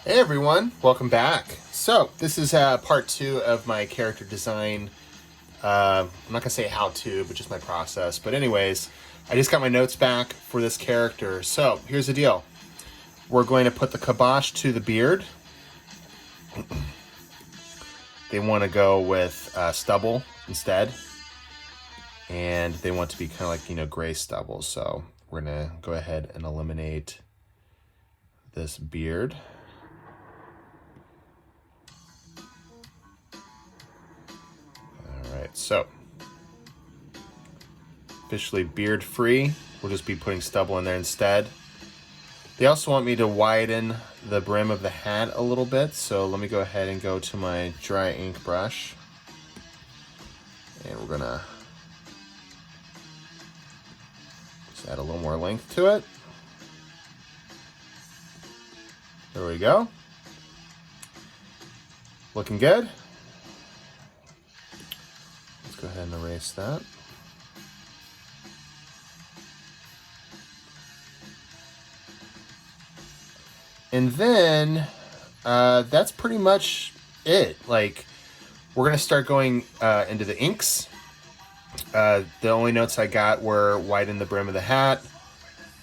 Hey everyone, welcome back. So this is part 2 of my character design. I'm not gonna say how to, but just my process. But anyways, I just got my notes back for this character. So here's the deal: we're going to put the kibosh to the beard. They want to go with stubble instead, and they want to be kind of like gray stubble. So we're gonna go ahead and eliminate this beard. All right, so officially beard free. We'll just be putting stubble in there instead. They also want me to widen the brim of the hat a little bit, so let me go ahead and go to my dry ink brush. And we're gonna just add a little more length to it. There we go. Looking good. Let's go ahead and erase that. And then that's pretty much it. Like, we're gonna start going into the inks. The only notes I got were widen the brim of the hat.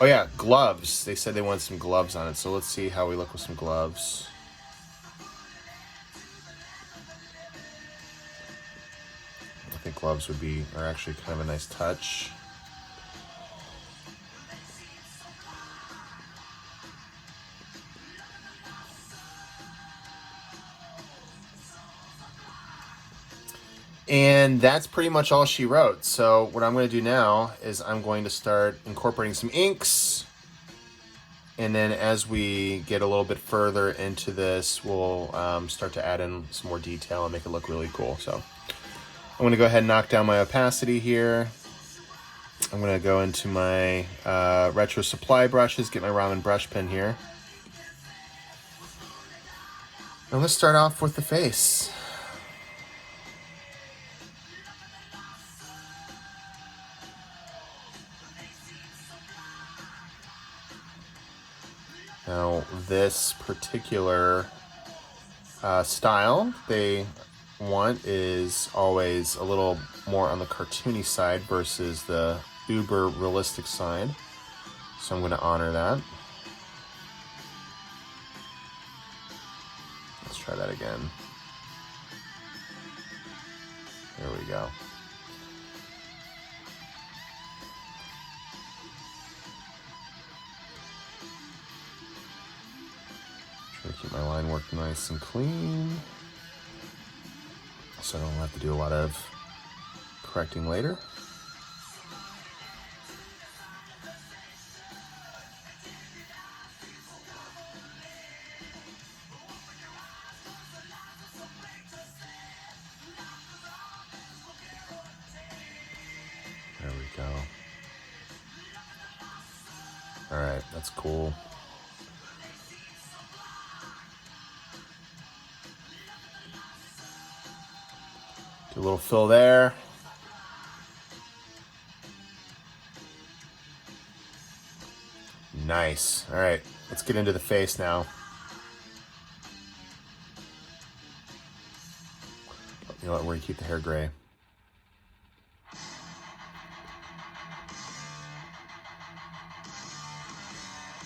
Oh yeah, gloves. They said they want some gloves on it, so let's see how we look with some gloves. I think gloves are actually kind of a nice touch. And that's pretty much all she wrote. So what I'm going to do now is I'm going to start incorporating some inks. And then as we get a little bit further into this, we'll start to add in some more detail and make it look really cool. So I'm going to go ahead and knock down my opacity here. I'm going to go into my retro supply brushes, get my ramen brush pen here. And let's start off with the face. Now, this particular style they want is always a little more on the cartoony side versus the uber realistic side. So I'm going to honor that. Let's try that again. There we go. Try to keep my line work nice and clean, so I don't have to do a lot of correcting later. There we go. All right, that's cool. Do a little fill there. Nice. All right, let's get into the face now. You know what, we're gonna keep the hair gray.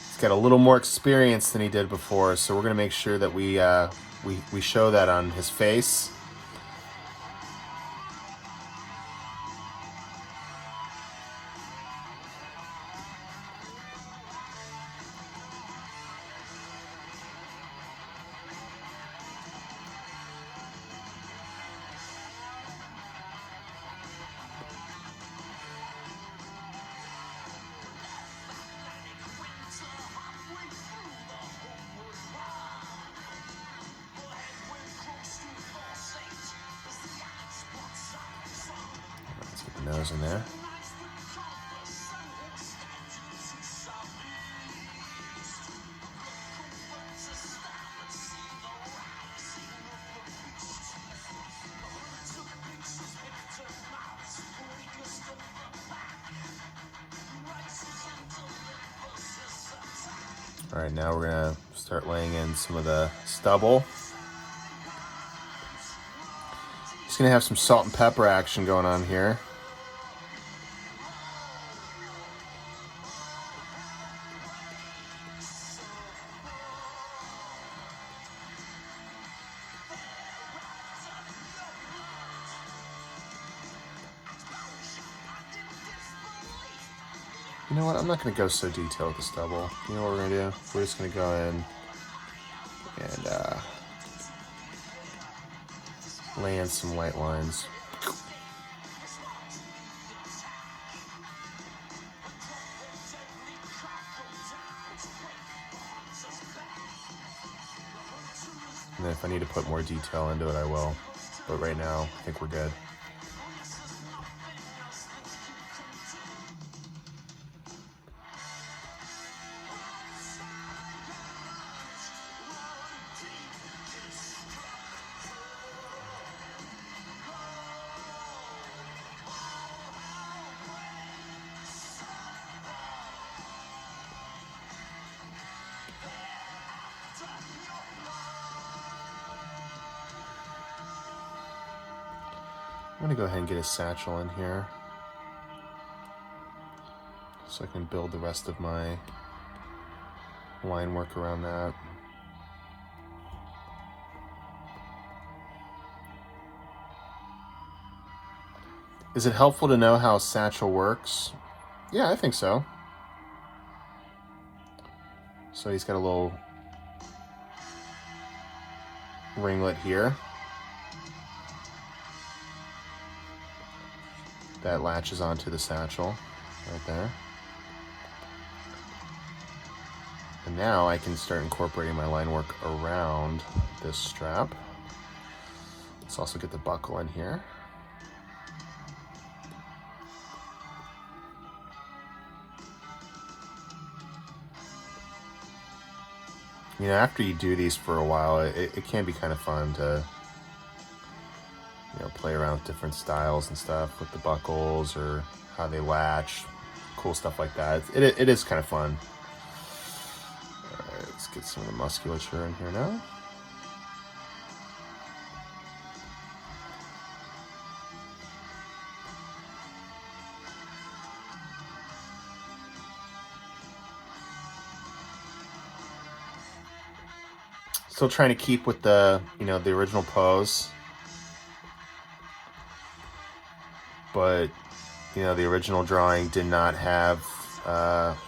He's got a little more experience than he did before, so we're gonna make sure that we show that on his face. Nose in there. All right, now we're gonna start laying in some of the stubble. Just gonna have some salt and pepper action going on here. You know what? I'm not going to go so detailed with the stubble. You know what we're going to do? We're just going to go in and lay in some light lines. And then if I need to put more detail into it, I will. But right now, I think we're good. I'm going to go ahead and get a satchel in here so I can build the rest of my line work around that. Is it helpful to know how a satchel works? Yeah, I think so. So he's got a little ringlet here that latches onto the satchel right there. And now I can start incorporating my line work around this strap. Let's also get the buckle in here. You know, after you do these for a while, it can be kind of fun to, you know, play around with different styles and stuff with the buckles or how they latch, cool stuff like that. It is kind of fun. All right, let's get some of the musculature in here now. Still trying to keep with the, you know, the original pose. But, you know, the original drawing did not have,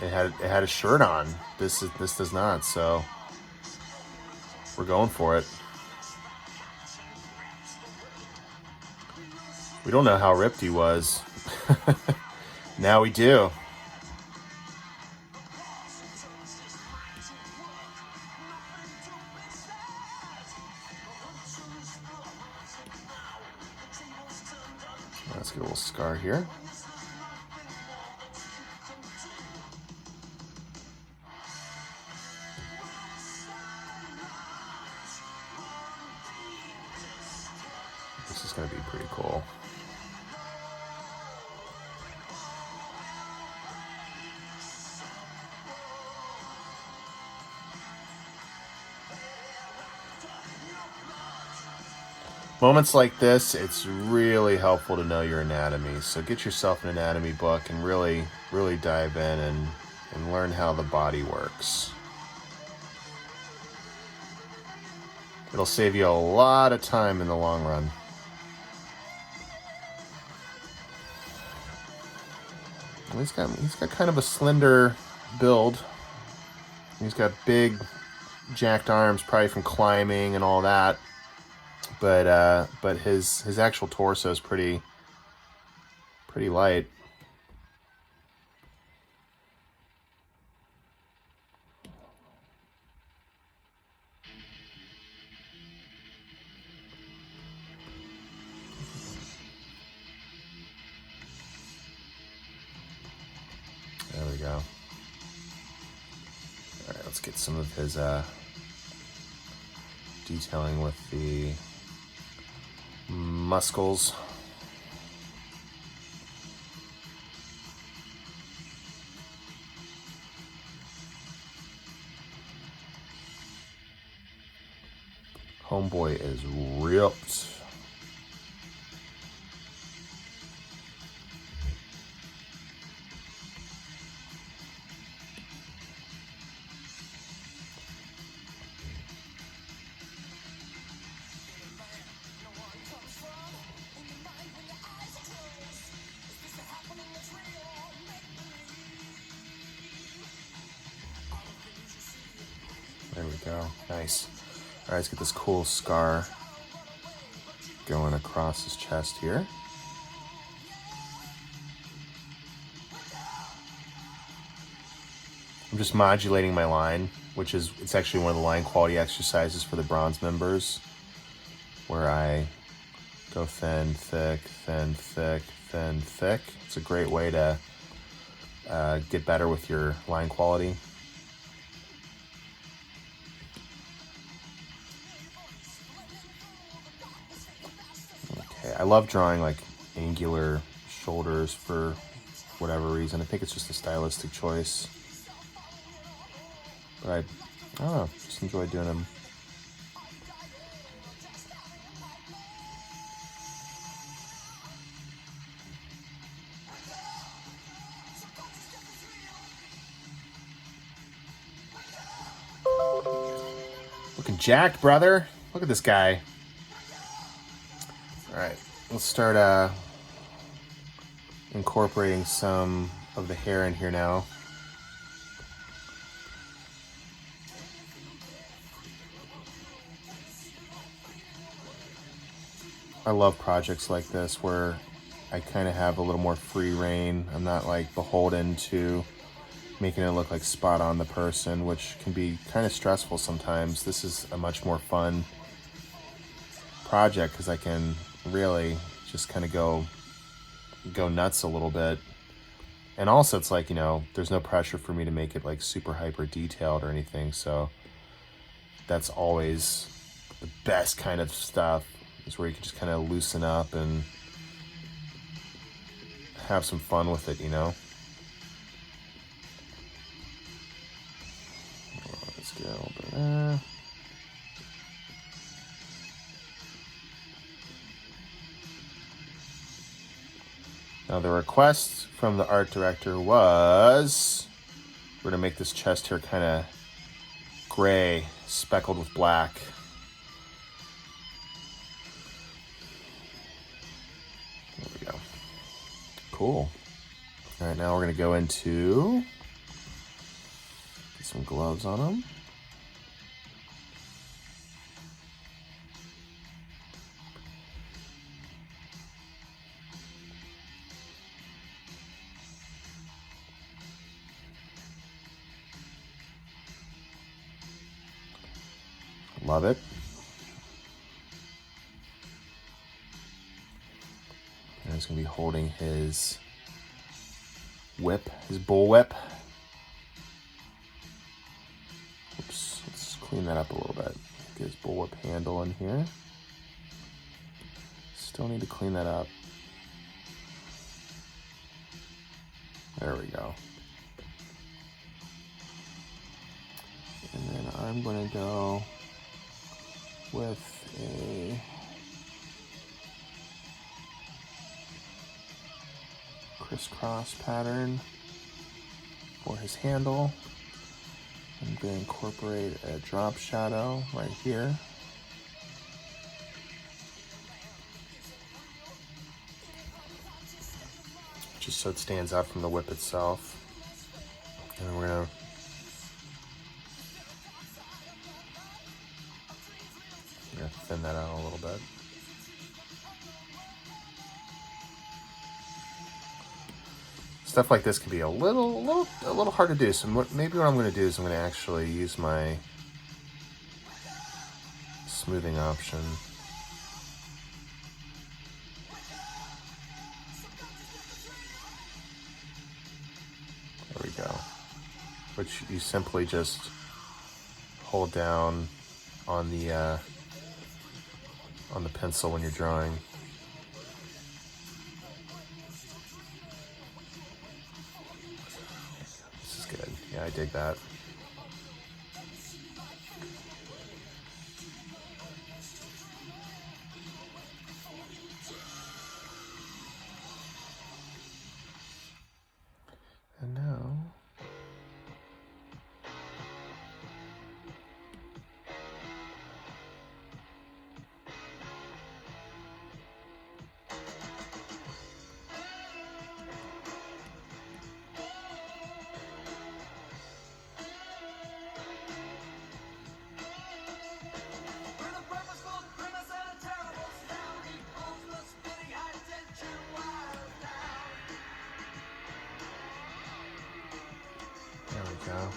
it had a shirt on. This does not, so we're going for it. We don't know how ripped he was. Now we do. Let's get a little scar here. This is going to be pretty cool. Moments like this, it's really helpful to know your anatomy. So get yourself an anatomy book and really dive in and learn how the body works. It'll save you a lot of time in the long run. He's got kind of a slender build. He's got big jacked arms, probably from climbing and all that. But his actual torso is pretty light. There we go. All right, let's get some of his detailing with the muscles. Homeboy is ripped. There we go. Nice. All right, let's get this cool scar going across his chest here. I'm just modulating my line, which is, it's actually one of the line quality exercises for the bronze members, where I go thin, thick, thin, thick, thin, thick. It's a great way to get better with your line quality. Okay, I love drawing like angular shoulders for whatever reason. I think it's just a stylistic choice. But I don't know, just enjoy doing them. Looking jacked, brother. Look at this guy. All right, let's start incorporating some of the hair in here now. I love projects like this where I kind of have a little more free reign. I'm not like beholden to making it look like spot on the person, which can be kind of stressful sometimes. This is a much more fun project because I can really just kind of go nuts a little bit. And also it's like, you know, there's no pressure for me to make it like super hyper detailed or anything. So that's always the best kind of stuff, is where you can just kind of loosen up and have some fun with it, you know? Let's get a little bit there. Now the request from the art director was, we're gonna make this chest here kind of gray, speckled with black. There we go. Cool. All right, now we're gonna go into, get some gloves on him. Love it. And he's going to be holding his whip, his bull whip. Oops, let's clean that up a little bit. Get his bull whip handle in here. Still need to clean that up. There we go. And then I'm going to go with a crisscross pattern for his handle. I'm going to incorporate a drop shadow right here. Just so it stands out from the whip itself. And then we're going to thin that out a little bit. Stuff like this can be a little hard to do. So maybe what I'm going to do is I'm going to actually use my smoothing option. There we go. Which you simply just hold down on the pencil when you're drawing. This is good. Yeah, I dig that. we go.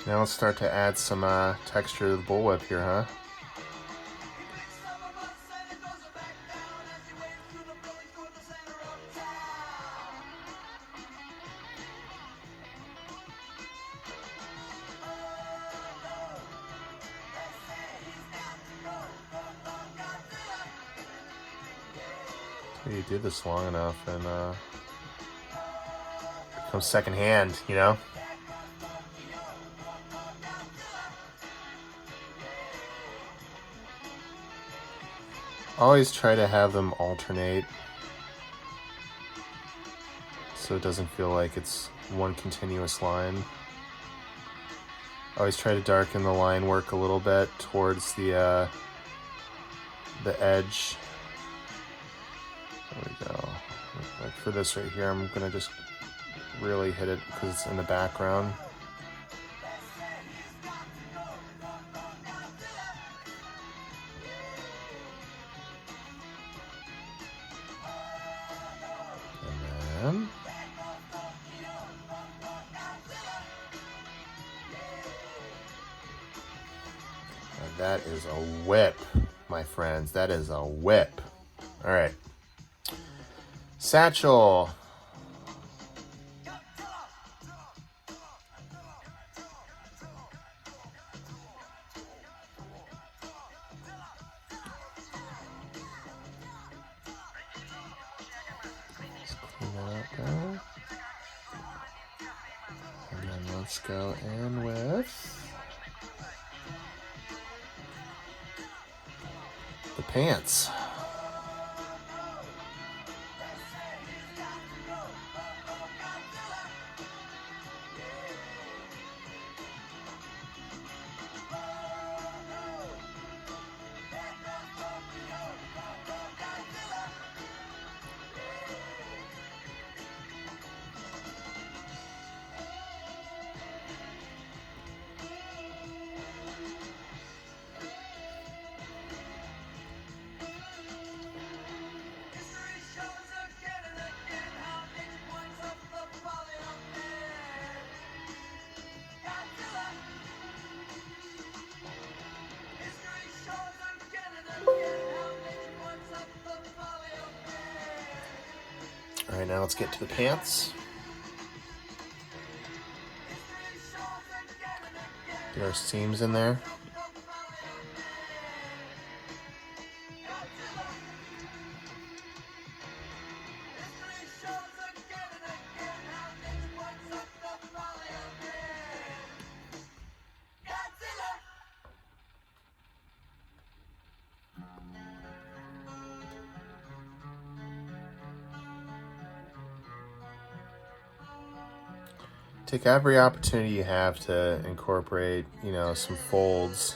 Now let's start to add some texture to the bullwhip here, huh? You do this long enough and it becomes secondhand, you know? Always try to have them alternate so it doesn't feel like it's one continuous line. Always try to darken the line work a little bit towards the edge. There we go. Like for this right here, I'm gonna just really hit it because it's in the background. And then that is a whip, my friends. That is a whip. All right. Satchel. Let's clean that up there. And then let's go in with the pants. All right, now let's get to the pants. Get our seams in there. Take every opportunity you have to incorporate, you know, some folds.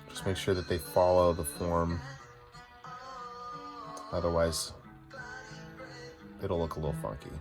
Just make sure that they follow the form. Otherwise, it'll look a little funky.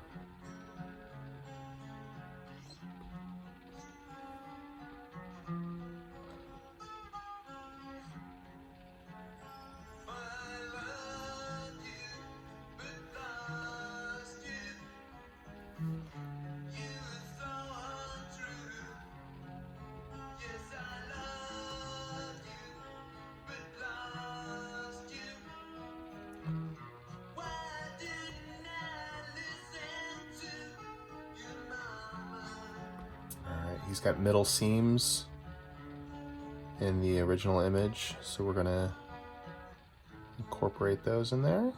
He's got middle seams in the original image, so we're gonna incorporate those in there.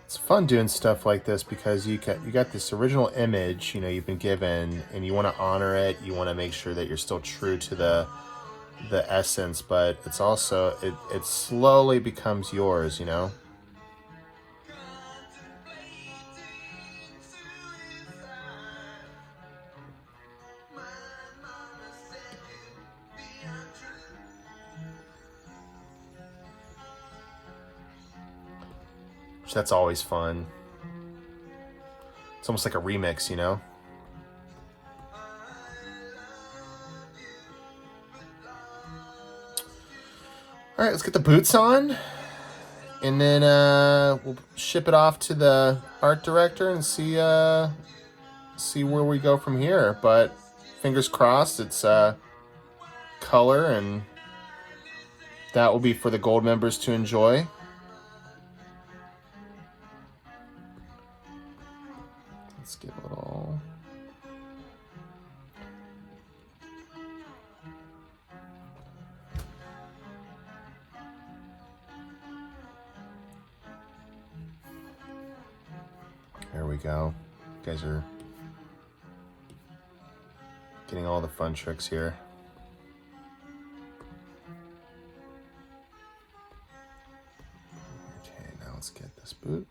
It's fun doing stuff like this because you got this original image, you know, you've been given, and you want to honor it. You want to make sure that you're still true to the essence, but it's also it slowly becomes yours, you know. which that's always fun. It's almost like a remix, you know? All right, let's get the boots on. And then we'll ship it off to the art director and see where we go from here. But fingers crossed, it's color, and that will be for the gold members to enjoy. Let's get a little... There we go. You guys are getting all the fun tricks here. Okay, now let's get this boot.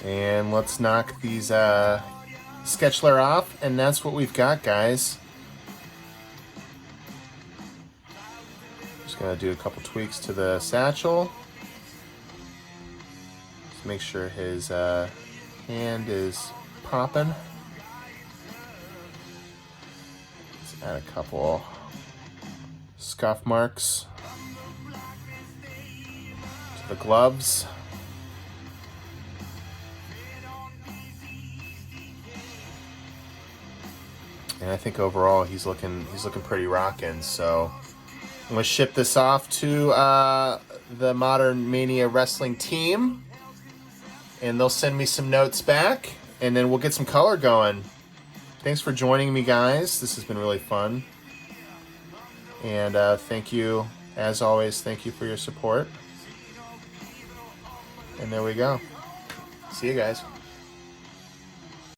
And let's knock these sketch layer off, and that's what we've got, guys. Just gonna do a couple tweaks to the satchel. Just make sure his hand is popping. Let's add a couple scuff marks to the gloves. And I think overall he's looking pretty rockin'. So I'm gonna ship this off to the Modern Mania Wrestling team, and they'll send me some notes back, and then we'll get some color going. Thanks for joining me, guys. This has been really fun. And thank you, as always, thank you for your support. And there we go. See you guys.